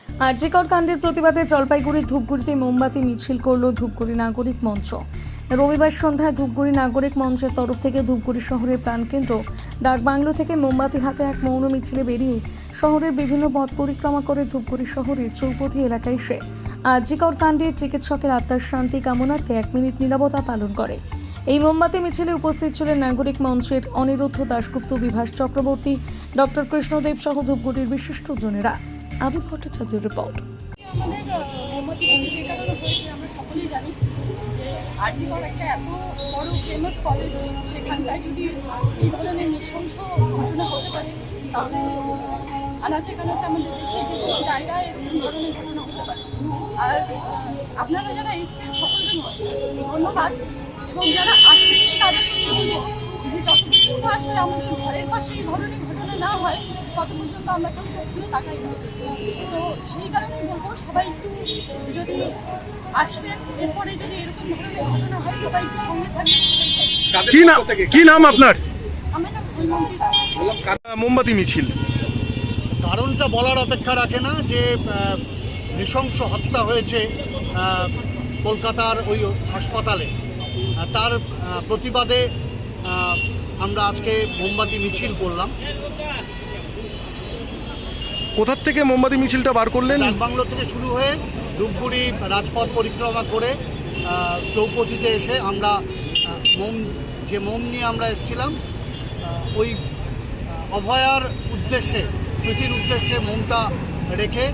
আরজিকর কাণ্ডের প্রতিবাদে জলপাইগুড়ির ধূপগুড়িতে মোমবাতি মিছিল করল ধূপগুড়ি নাগরিক মঞ্চ। রবিবার সন্ধ্যায় ধূপগুড়ি নাগরিক মঞ্চের তরফ থেকে ধূপগুড়ি শহরের প্রাণকেন্দ্র ডাকবাংলো থেকে মোমবাতি হাতে এক মৌন মিছিলে বেরিয়ে শহরের বিভিন্ন পথ পরিক্রমা করে ধূপগুড়ি শহরের চৌপথি এলাকায় এসে আরজিকর কাণ্ডে চিকিৎসকের আত্মার শান্তি কামনার্থে 1 মিনিট নীরবতা পালন করে। এই মোমবাতি মিছিলে উপস্থিত ছিলেন নাগরিক মঞ্চের অনিরুদ্ধ দাশগুপ্ত, বিভাস চক্রবর্তী, ডক্টর কৃষ্ণদেব সহ ধূপগুড়ির বিশিষ্টজনেরা। আবির ভট্টাচার্যের রিপোর্ট। আমাদের মোমবাতি মিছিল যে কারণে হয়েছে আমরা সকলেই জানি যে আরজিকর একটা এত বড় ফেমাস কলেজ, সেখানটায় যদি এই ধরনের নৃশংস ঘটনা হতে পারে তাহলে আনাচে কানাচে আমাদের দেশে যে কোনো জায়গায় এরকম ধরনের ঘটনা হতে পারে। আর আপনারা যারা এসছেন সকলকে ধন্যবাদ, এবং যারা আসছেন তাদের বলবো যে যতটুকু আসলে আমাদের ঘরের পাশে এই ধরনের ঘটনা না হয় তত পর্যন্ত আমরা কেউ চোখ দিয়ে তাকাই না। তো সেই কারণেই বলবো সবাই একটু যদি আসবেন, এরপরে যদি এরকম ধরনের ঘটনা হয় সবাই একটু সঙ্গে থাকবেন। কি নাম আপনার? আমার নাম হৈমন্তী দাস। মোমবাতি মিছিল কারণটা বলার অপেক্ষা রাখে না যে নৃশংস হত্যা হয়েছে কলকাতার ওই হাসপাতালে, তার প্রতিবাদে আমরা আজকে মোমবাতি মিছিল করলাম। কোথার থেকে মোমবাতি মিছিলটা বার করলেন? ডাকবাংলো থেকে শুরু হয়ে ধূপগুড়ি রাজপথ পরিক্রমা করে চৌপথিতে এসে আমরা মোম নিয়ে আমরা এসেছিলাম ওই অভয়ার উদ্দেশ্যে, স্মৃতির উদ্দেশ্যে মোমটা রেখে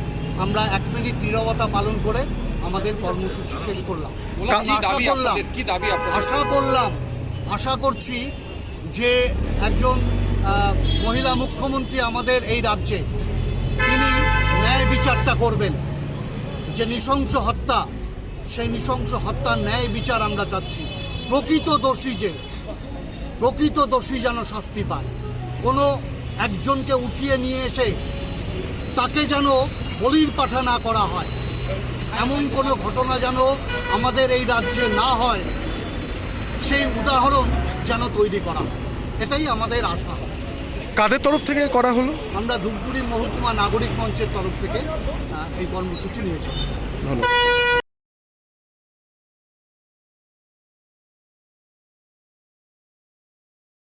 আমরা 1 মিনিট নীরবতা পালন করে আমাদের কর্মসূচি শেষ করলাম। আশা করছি যে একজন মহিলা মুখ্যমন্ত্রী আমাদের এই রাজ্যে, তিনি ন্যায় বিচারটা করবেন। যে নৃশংস হত্যা, সেই নৃশংস হত্যার ন্যায় বিচার আমরা চাচ্ছি। প্রকৃত দোষী যেন শাস্তি পায়। কোনো একজনকে উঠিয়ে নিয়ে এসে তাকে যেন বলির পাঠা না করা হয়, এমন কোনো ঘটনা যেন আমাদের এই রাজ্যে না হয়, সেই উদাহরণ যেন তৈরি করা হয়, এটাই আমাদের আশা। কাদের তরফ থেকে করা হলো? আমরা ধূপগুড়ি মহকুমা নাগরিক মঞ্চের তরফ থেকে এই কর্মসূচি নিয়েছি। ধন্যবাদ।